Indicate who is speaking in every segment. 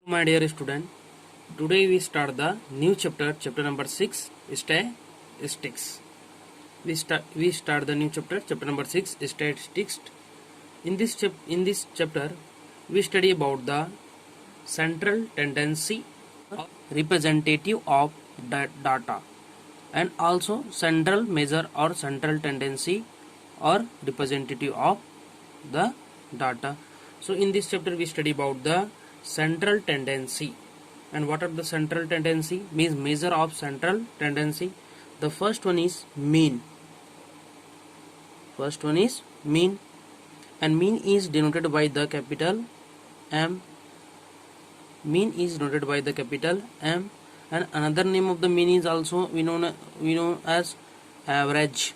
Speaker 1: My dear student, today we start the new chapter number 6, statistics. We start the new chapter number 6, statistics. In this chapter, we study about the central tendency, representative of data, and also central measure or central tendency or representative of the data. So in this chapter we study about the central tendency. And what are the central tendency? Means measure of central tendency. The first one is mean. And mean is denoted by the capital M. Mean is denoted by the capital M. And another name of the mean is also we know as average.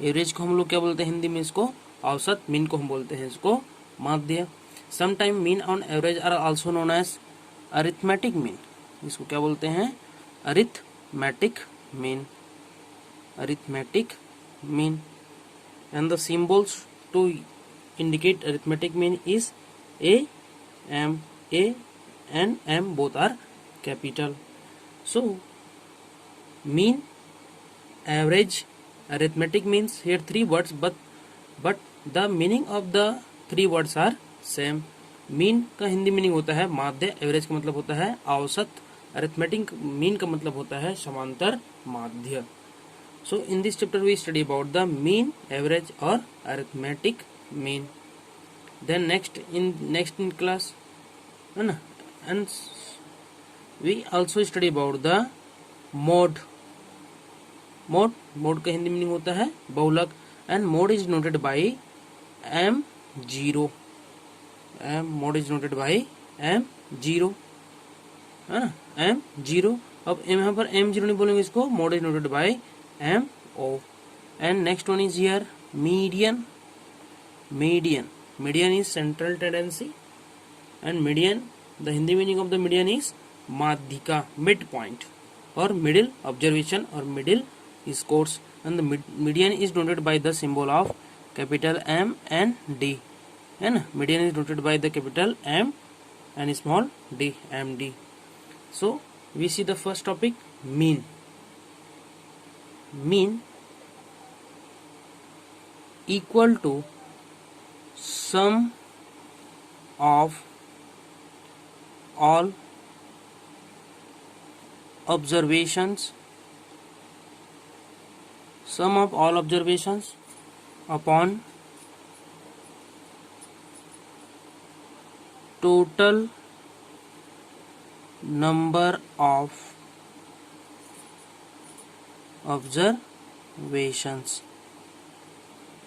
Speaker 1: Average को हम लोग क्या बोलते हैं हिंदी में? इसको औसत. Mean को हम बोलते हैं इसको माध्य. Sometime mean on average are also known as arithmetic mean. इसको क्या बोलते हैं? Arithmetic mean. And the symbols to indicate arithmetic mean is A, M. A and M both are capital. So mean, average, arithmetic means here three words, but the meaning of the three words are same. mean का Hindi meaning होता है माध्य. Average का मतलब होता है औसत. Arithmetic mean का मतलब होता है समांतर माध्य. So in this chapter we study about the mean, average or arithmetic mean. Then next in class, and we also study about the mode. Mode का हिंदी मीनिंग होता है बहुलक. And mode is noted by M0. Mode is noted by M0, है ना? M0. अब यहाँ पर M0 नहीं बोलेंगे इसको. Mode is noted by MO. And next one is here median. Median is central tendency. And median, the Hindi meaning of the median is madhyika, midpoint or middle observation or middle scores. And the median is denoted by the symbol of capital M and D. And median is denoted by the capital M and small d, MD. So we see the first topic, mean. Mean equal to sum of all observations upon total number of observations.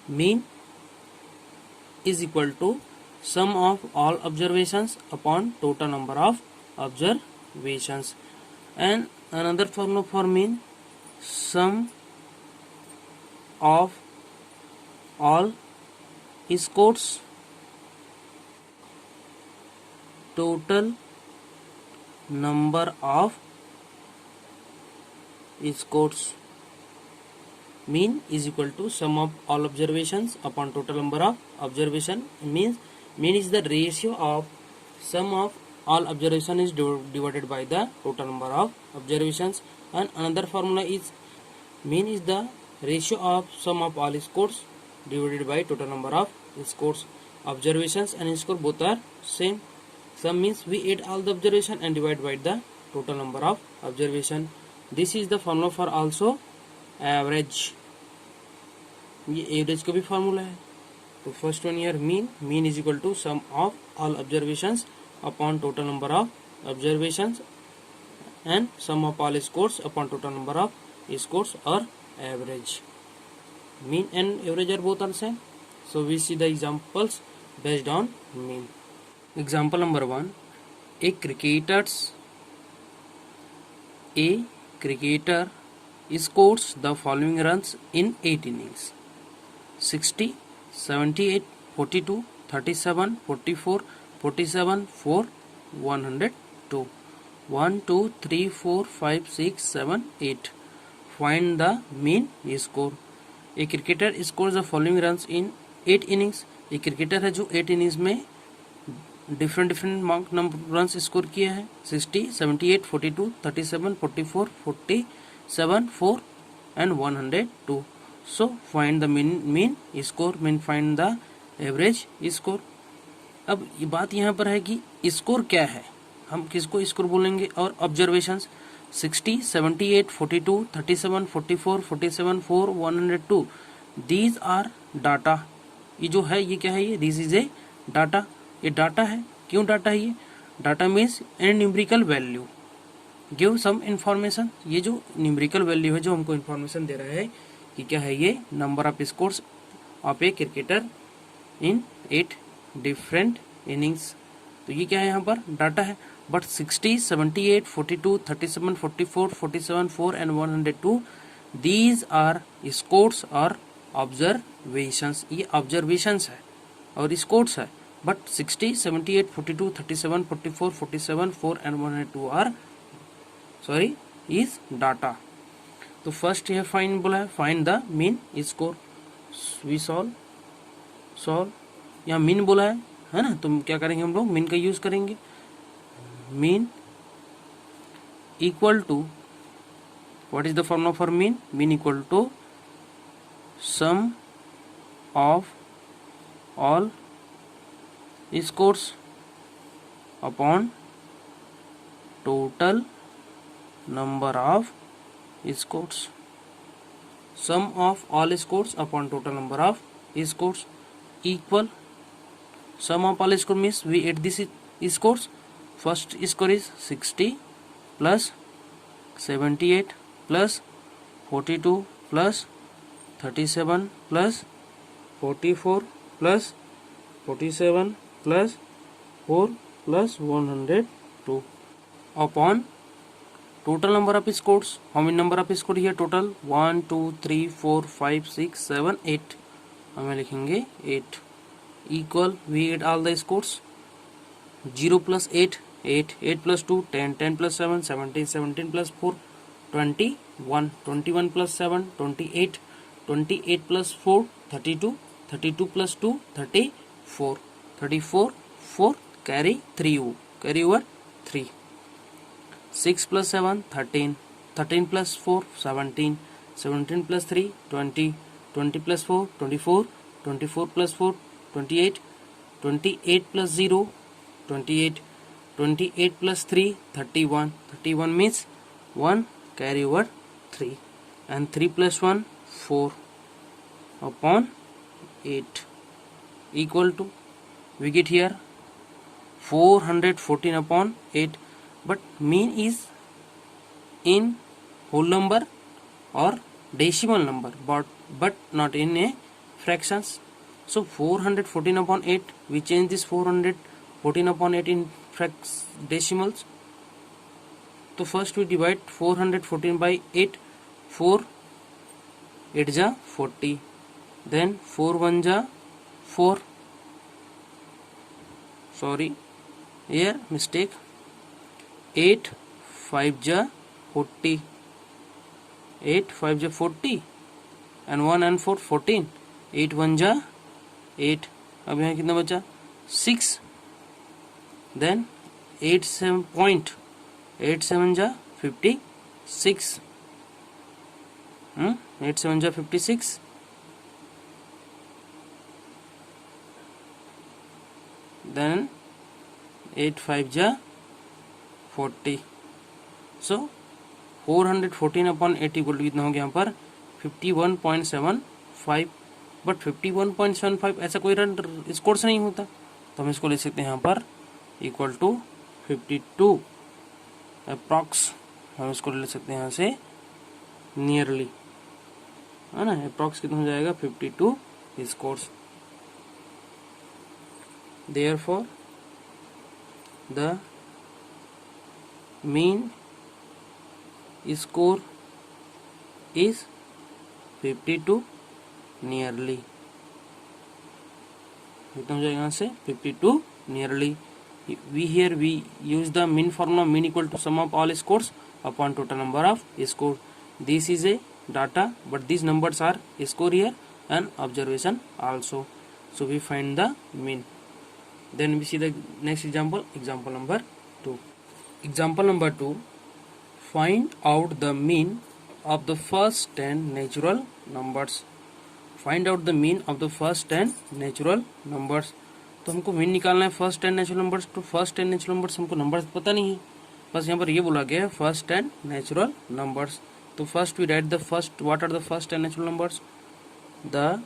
Speaker 1: Mean is equal to sum of all observations upon total number of observations. And another formula for mean, sum of all scores total number of scores. Mean is equal to sum of all observations upon total number of observation. Mean is the ratio of sum of all observation is divided by the total number of observations. And another formula is mean is the ratio of sum of all scores divided by total number of scores. Observations and score both are same. Sum means we add all the observation and divide by the total number of observation. This is the formula for also average. ये average का भी formula है. तो first one year mean is equal to sum of all observations upon total number of observations and sum of all scores upon total number of scores और average. Mean and average are both are same. So we see the examples based on mean. Example number 1, a cricketer scores the following runs in 8 innings: 60, 78, 42, 37, 44, 47, 4, 102. 1, 2, 3, 4, 5, 6, 7, 8. Find the mean score. A cricketer scores the following runs in 8 innings. एक cricketer है जो 8 innings में different different mark number run score किया है 60, 78, 42, 37, 44, 47, 4 and 102. So find the mean score, mean find the average score. अब ये बात यहाँ पर है कि स्कोर क्या है, हम किसको स्कोर बोलेंगे, और ऑब्जर्वेशंस 60, 78, 42, 37, 44, 47, 4, 102 दीज आर डाटा. ये जो है ये क्या है, ये दिस इज ए डाटा. ये डाटा है. क्यों डाटा है? ये data means an numerical value give some information. ये जो न्यूमेरिकल वैल्यू है जो हमको इंफॉर्मेशन दे रहा है कि क्या है, ये number of scores of a cricketer in 8 different innings. तो ये क्या है, यहाँ पर डाटा है. But 60, 78, 42, 37, 44, 47, 4 and 102 these are scores और ऑब्जर्वेशंस. ये ऑब्जर्वेशंस है और स्कोर्स है. But 60, 78, 42, 37, 44, 47, 4 and 102 are is data. तो फर्स्ट ये फाइंड बोला है, find the mean score. We solve यहाँ मीन बोला है ना. तो क्या करेंगे हम लोग, मीन का यूज करेंगे. Mean equal to, what is the formula for mean? Mean equal to sum of all scores upon total number of scores. Sum of all scores upon total number of scores equal sum of all score means we add this scores. First score is 60 plus 78 plus 42 plus 37 plus 44 plus 47 plus 4 plus 102 upon total number of scores. How many number of scores here total? 1 2 3 4 5 6 7 8. हमें लिखेंगे 8 equal we add all the scores. 0 plus 8 8, 8 plus 2 10, 10 plus 7 17, 17 plus 4 21, 21 plus 7 28, 28 plus 4 32, 32 plus 2 34, 34 4 carry 3 over 3. 6 plus 7 13, 13 plus 4 17, 17 plus 3 20, 20 plus 4 24, 24 plus 4 28, 28 plus 0 28, 28 plus 3 31, 31 means 1 carry over 3 and 3 plus 1 4 upon 8 equal to, we get here 414 upon 8. But mean is in whole number or decimal number, but not in a fractions. So 414 upon 8, we change this 414 upon 8 in decimals. So first we divide 414 by 8. 4 8 ja 40, then 4 1 ja 4, sorry here mistake. 8 5 ja 40, 8 5 ja 40 and 1 and 4 14, 8 1 ja 8. अब यहाँ कितना बचा 6, then 8 7 point 8 7 ja 56, 8 7 ja 56, then 8 5 ja 40. So 414 upon 8 equal to कितना हो गया यहाँ पर 51.75. But 51.75 ऐसा कोई रन स्कोर से नहीं होता, तो हम इसको ले सकते हैं यहाँ पर इक्वल टू 52 अप्रॉक्स. हम इसको ले सकते हैं यहाँ से नियरली, है ना. अप्रॉक्स कितना हो जाएगा 52 scores. Therefore the mean score is 52 nearly. कितना हो जाएगा यहाँ से 52 nearly. We use the mean formula, mean equal to sum of all scores upon total number of scores. This is a data, but these numbers are score here and observation also. So we find the mean. Then we see the next example, example number 2. Example number 2, find out the mean of the first 10 natural numbers. Find out the mean of the first 10 natural numbers. तो हमको mean निकालना है first 10 natural numbers. तो first 10 natural numbers हमको numbers पता नहीं है, बस यहाँ पर ये बोला गया है फर्स्ट 10 नेचुरल नंबर्स. तो first we write the first, what are the first 10 natural numbers? The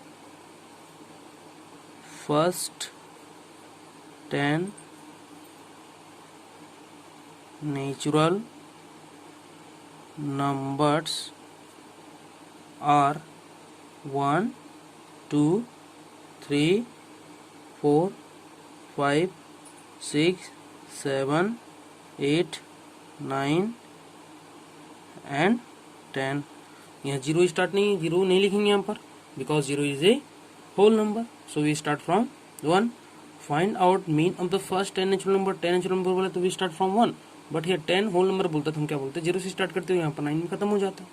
Speaker 1: first 10 natural numbers are 1, 2, 3, 4, 5, 6, 7, 8, 9 and 10. यहाँ जीरो स्टार्ट नहीं, जीरो नहीं लिखेंगे यहाँ पर, because zero is a whole number. So we start from 1. Find out mean of the first 10 natural number. 10 natural number बोला तो we start from 1, but ये 10 whole number बोलता तो हम क्या बोलते हैं, जीरो से स्टार्ट करते हो, यहाँ पर 9 में खत्म हो जाता है.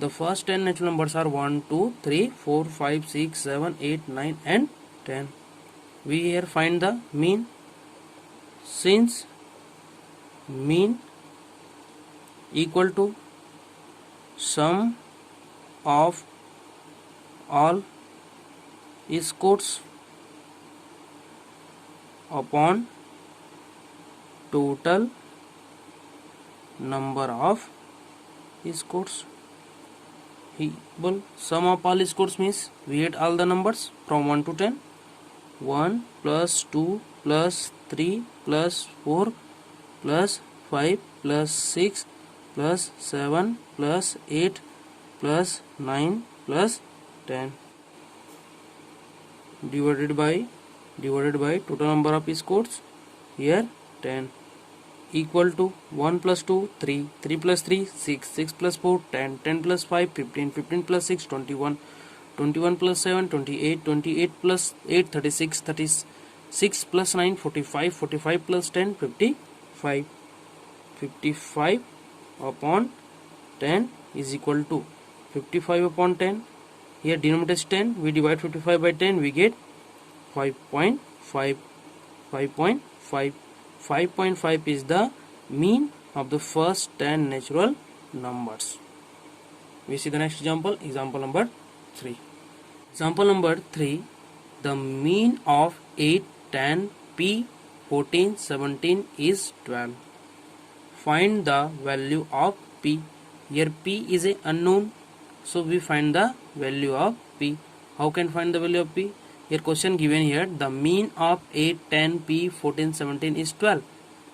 Speaker 1: The first 10 natural numbers are 1, 2, 3, 4, 5, 6, 7, 8, 9 and 10. We here find the mean. Since mean equal to sum of all scores upon total number of scores. Sum of all scores means we add all the numbers from 1 to 10. 1 plus 2 plus 3 plus 4 plus 5 plus 6 plus 7 plus 8 plus 9 plus 10 divided by total number of scores, here 10, equal to 1 plus 2 3, 3 plus 3 6, 6 plus 4 10, 10 plus 5 15, 15 plus 6 21, 21 plus 7 28, 28 plus 8 36, 36 plus 9 45, 45 plus 10 55, 55 upon 10 is equal to 55 upon 10. Here denominator is 10, we divide 55 by 10, we get 5.5. 5.5. 5.5 is the mean of the first 10 natural numbers. We see the next example, example number 3. Example number 3, the mean of 8, 10, P, 14, 17 is 12. Find the value of P. Here P is a unknown, so we find the value of P. How can find the value of P? Here question given here, the mean of 8, 10, P, 14, 17 is 12.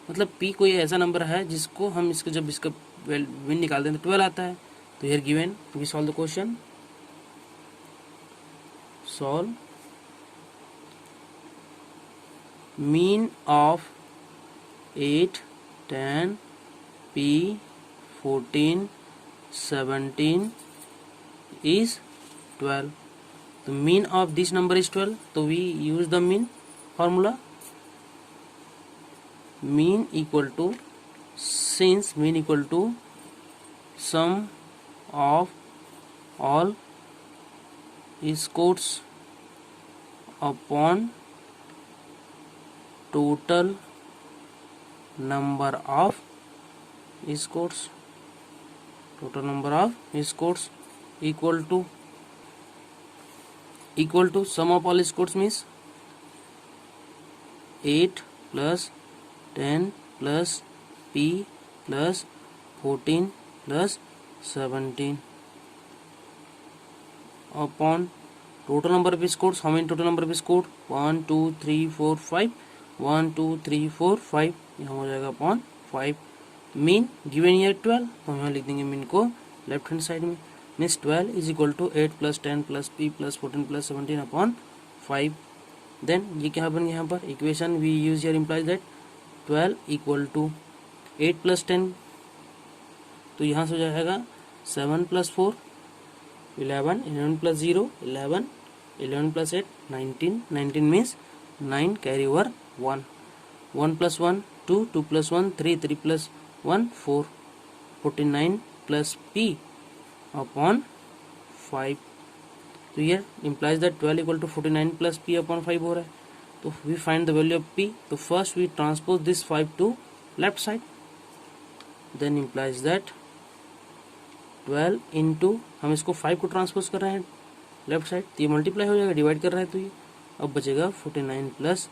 Speaker 1: मतलब P कोई ऐसा number है जिसको हम इसको जब इसका mean निकालते हैं तो 12 आता है. तो here given, we solve the question. Solve mean of 8, 10, P, 14, 17 is 12. The mean of this number is 12, so we use the mean formula. Mean equal to, since mean equal to sum of all scores upon total number of scores. Total number of scores equal to sum of all scores means 8 plus 10 plus P plus 14 plus 17 upon total number of scores. How many total number of scores? 1 2 3 4 5. 1 2 3 4 5, यहाँ हो जाएगा upon 5. Mean given year 12, तो हम यहाँ लिख देंगे mean को left hand side में. Means 12 is equal to 8 plus 10 plus P plus 14 plus 17 upon 5. Then ये क्या बन गया यहाँ पर equation we use here implies that 12 equal to 8 plus 10, तो यहाँ से हो जाएगा 7 plus 4 11, 11 plus 0 11, 11 plus 8 19, 19 means 9 carry over 1, 1 plus 1 2, 2 plus 1 3, 3 plus 1 4, 49 plus P upon 5. तो ये implies that 12 equal to 49 plus P upon 5 हो रहा है. तो we find the value of p. तो first we transpose this 5 to left side, then implies that 12 into, हम इसको 5 को ट्रांसपोज कर रहे हैं लेफ्ट साइड, तो ये मल्टीप्लाई हो जाएगा, डिवाइड कर रहा है तो ये अब बचेगा 49 प्लस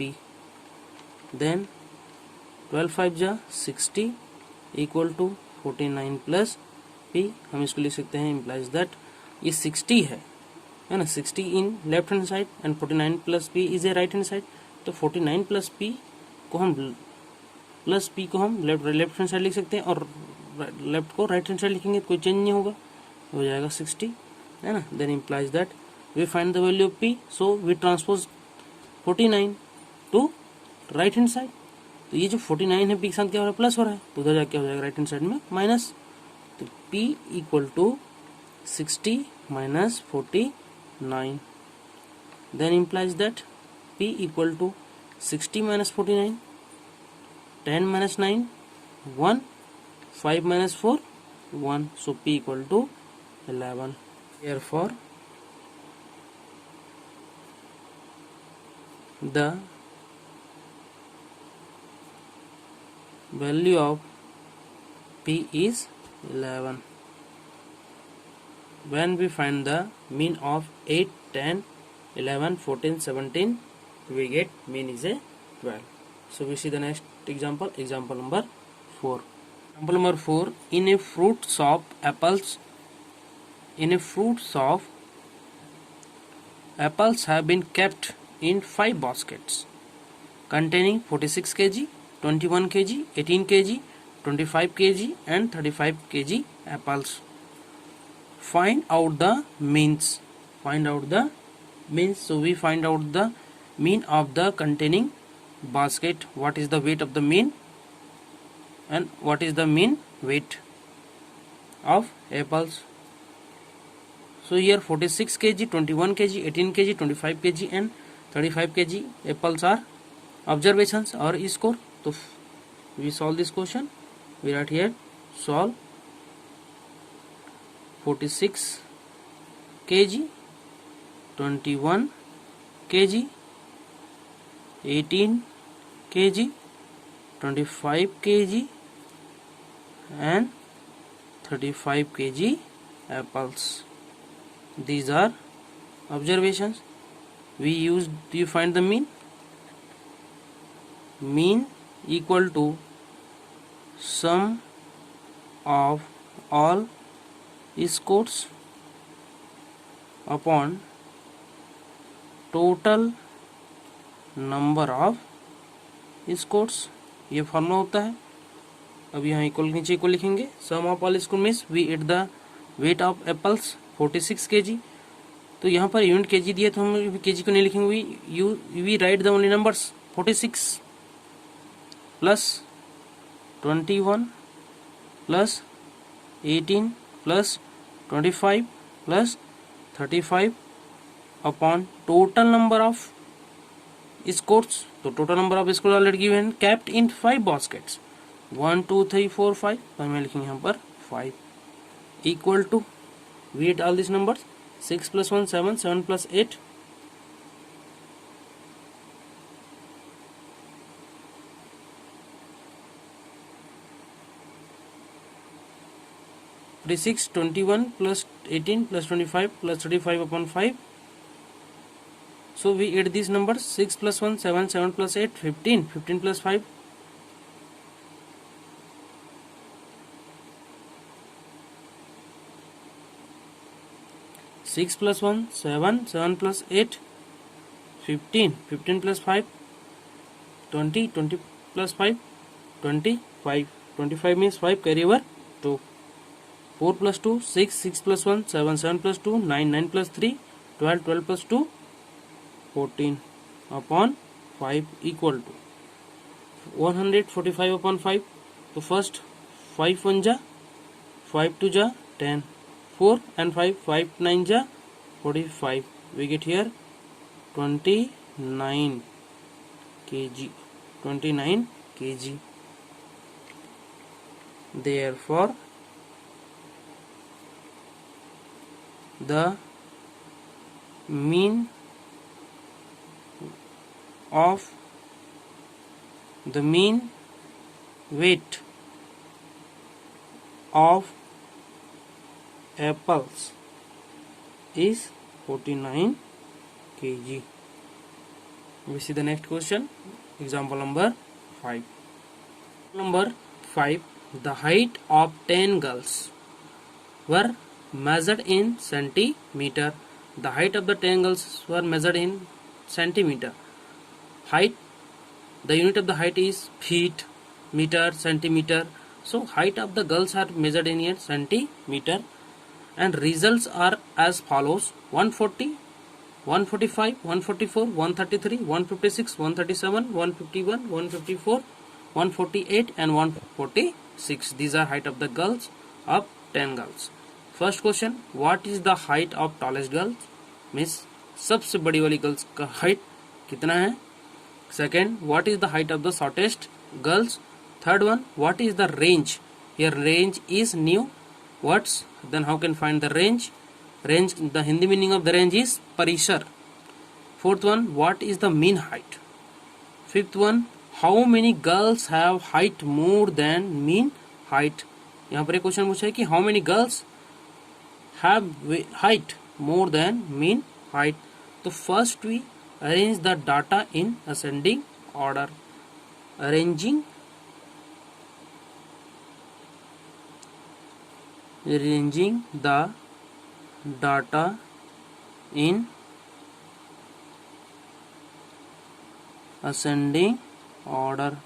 Speaker 1: p. देन 12 5 जा 60 इक्वल टू 49 प्लस p. हम इसको लिख सकते हैं इम्प्लाइज दैट ये 60 है ना, 60 in left hand side and 49 plus p is a right hand side. तो 49 प्लस p को हम लेफ्ट हैंड साइड लिख सकते हैं और लेफ्ट को राइट हैंड साइड लिखेंगे तो कोई चेंज नहीं होगा, हो जाएगा 60 है ना. Then implies that we find the value of p. So we transpose 49 to right hand side. तो ये जो 49 है p के साथ क्या हो रहा है, प्लस हो रहा है, तो उधर जाके हो जाएगा राइट हैंड साइड में माइनस. तो p equal to 60 minus 49. Then implies that p equal to 60 minus 49, 10 minus 9 1, 5 minus 4 1. So p equal to 11. Therefore the value of p is 11. When we find the mean of 8, 10, 11, 14, 17, we get mean is a 12. So we see the next example, example number 4. Example number 4, in a fruit shop apples have been kept in 5 baskets containing 46 kg, 21 kg, 18 kg, 25 kg and 35 kg apples. Find out the means. So we find out the mean of the containing basket. What is the weight of the mean and what is the mean weight of apples? So here 46 kg, 21 kg, 18 kg, 25 kg and 35 kg apples are observations or score. So we solve this question. We write here solve 46 kg, 21 kg, 18 kg, 25 kg and 35 kg apples. These are observations. You find the mean. Mean equal to sum of all scores upon total number of scores. ये फॉर्मूला होता है. अब यहाँ equal नीचे equal लिखेंगे. Sum of all score means we ate the weight of apples 46 kg. तो यहाँ पर यूनिट केजी दिया तो हम केजी को नहीं लिखेंगे. We write the only numbers 46 plus 21 plus 18 plus 25 plus 35 upon total number of scores. तो total number of scores already given, kept in 5 baskets 1 2 3 4 5. तो हमें लिखेंगे यहाँ पर 5 equal to we get all these numbers 6 plus 1 7, 7 plus 8 36, 21 plus 18 plus 25 plus 35 upon 5. So we add these numbers 6 plus 1 7, 7 plus 8 15, 15 plus 5 6 plus 1 7, 7 plus 8 15, 15 plus 5 20, 20 plus 5 25, 25 means 5 carry over 2, 4 plus 2 6, 6 plus 1 7, 7 plus 2 9, 9 plus 3 12, 12 plus 2 14 upon 5 equal to 145 upon 5. तो first 5 1 जा 5 2 जा 10, 4 and 5 5 9 जा 45. We get here 29 kg. 29 kg. Therefore the mean of the mean weight of apples is 49 kg. We see the next question. Example number 5. Number 5. The height of 10 girls were measured in centimeter. The height of the 10 girls were measured in centimeter. Height, the unit of the height is feet, meter, centimeter. So height of the girls are measured in here centimeter, and results are as follows: 140, 145, 144, 133, 156, 137, 151, 154, 148 and 146. These are height of the girls of 10 girls. First question, what is the height of tallest girl? Means सबसे बड़ी वाली girls का height कितना है? Second, what is the height of the shortest girls? Third one, what is the range? Here range is new words. Then how can find the range? Range, the Hindi meaning of the range is parisar. Fourth one, what is the mean height? Fifth one, how many girls have height more than mean height? यहाँ पर एक question पूछा है कि how many girls have height more than mean height. तो first we arrange the data in ascending order. Arranging the data in ascending order.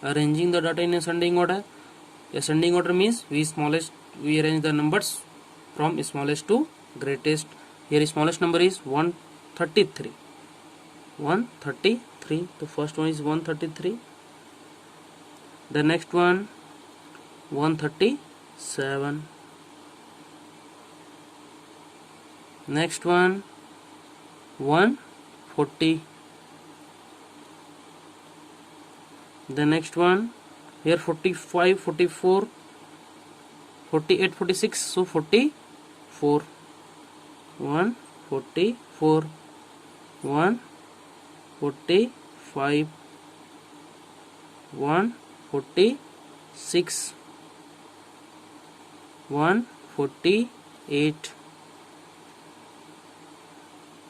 Speaker 1: Arranging the data in ascending order. Ascending order means we arrange the numbers from smallest to greatest. Here smallest number is 133. 133. The first one is 133. The next one 137. Next one 140. The next one here 45, 44, 48, 46. So 44. 144, 145, 146, 148,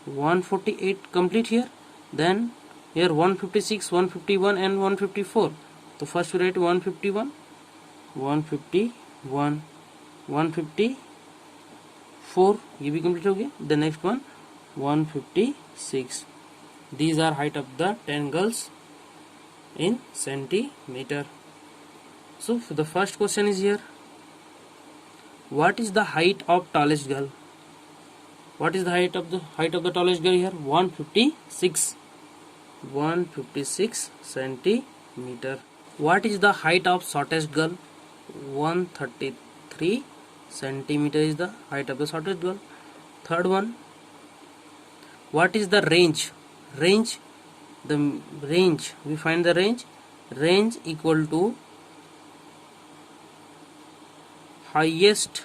Speaker 1: 148 complete here. Then here 156, 151 and 154. So first we write 151, 151, 154, ये भी complete हो गया. The next one 156. These are height of the 10 girls in centimeter. So the first question is here, what is the height of tallest girl? What is the height of the tallest girl here? 156 centimeter. What is the height of shortest girl? 133 centimeter is the height of the shortest girl. Third one, what is the range? We find the range. Range equal to highest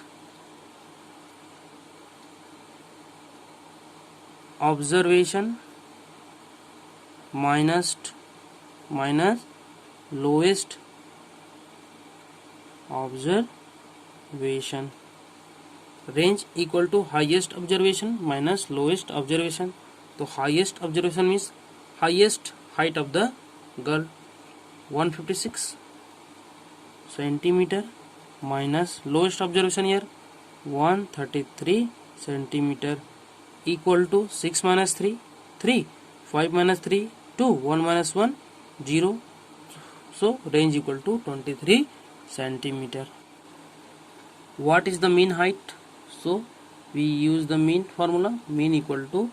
Speaker 1: observation minus lowest observation. Range equal to highest observation minus lowest observation. So highest observation means highest height of the girl 156 centimeter minus lowest observation here 133 centimeter equal to 6 minus 3 3, 5 minus 3 2, 1 minus 1 0. So range equal to 23 centimeter. What is the mean height? So we use the mean formula. Mean equal to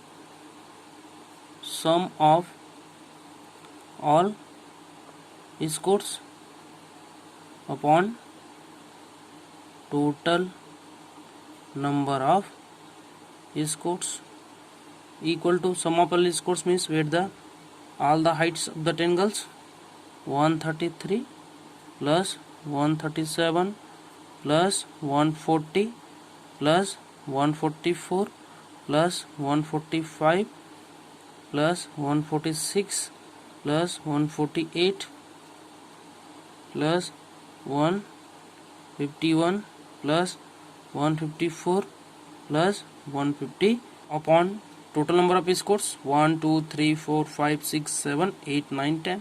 Speaker 1: sum of all scores upon total number of scores equal to sum of all scores means where the all the heights of the 10 girls 133 plus 137 plus 140 plus 144 plus 145 plus 146 plus 148 plus 151 plus 154 plus 150 upon total number of scores 1 2 3 4 5 6 7 8 9 10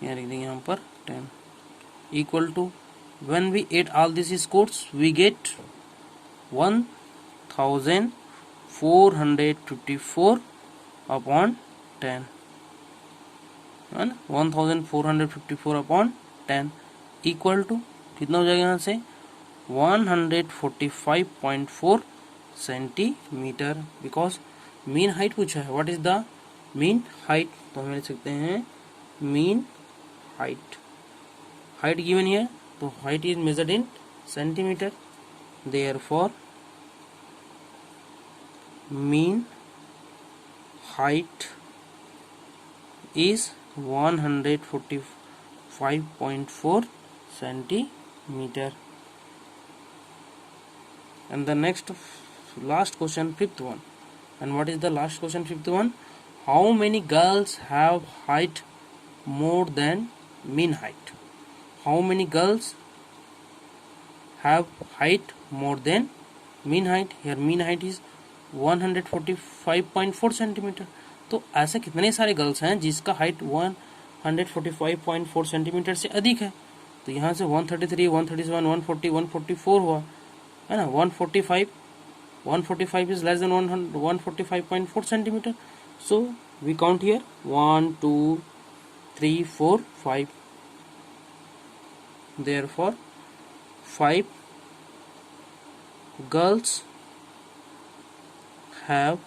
Speaker 1: यहाँ लिख देंगे यहाँ पर 10 equal to when we add all these scores we get 1454 upon 10 and 1454 upon 10 equal to कितना हो जाएगा यहाँ से 145.4 सेंटीमीटर बिकॉज मीन हाइट पूछा है. What is the mean height? तो हम लिख सकते हैं mean height. Height given here, तो height is measured in centimetre. Therefore mean height is 145.4 centimeter. And the next last question, fifth one. And what is the last question, fifth one? How many girls have height more than mean height? How many girls have height more than mean height? Here mean height is 145.4 centimeter. तो ऐसे कितने सारे girls हैं जिसका height 145.4 centimetre से अधिक है. तो यहाँ से 133, 137, 140, 144 हुआ है ना. 145 is less than 145.4 centimetre. So we count here 1 2 3 4 5. Therefore 5 girls have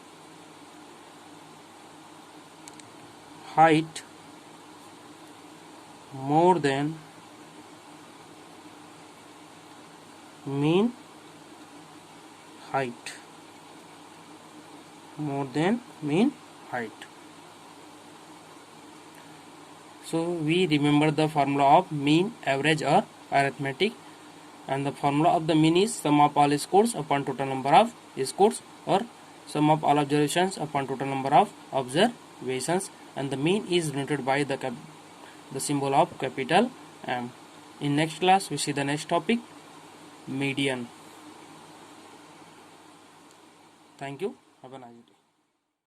Speaker 1: height more than mean height. More than mean height. So we remember the formula of mean, average or arithmetic, and the formula of the mean is sum of all scores upon total number of scores, or sum of all observations upon total number of observations, and the mean is denoted by the symbol of capital M. In next class we see the next topic, median. Thank you. Have a nice day.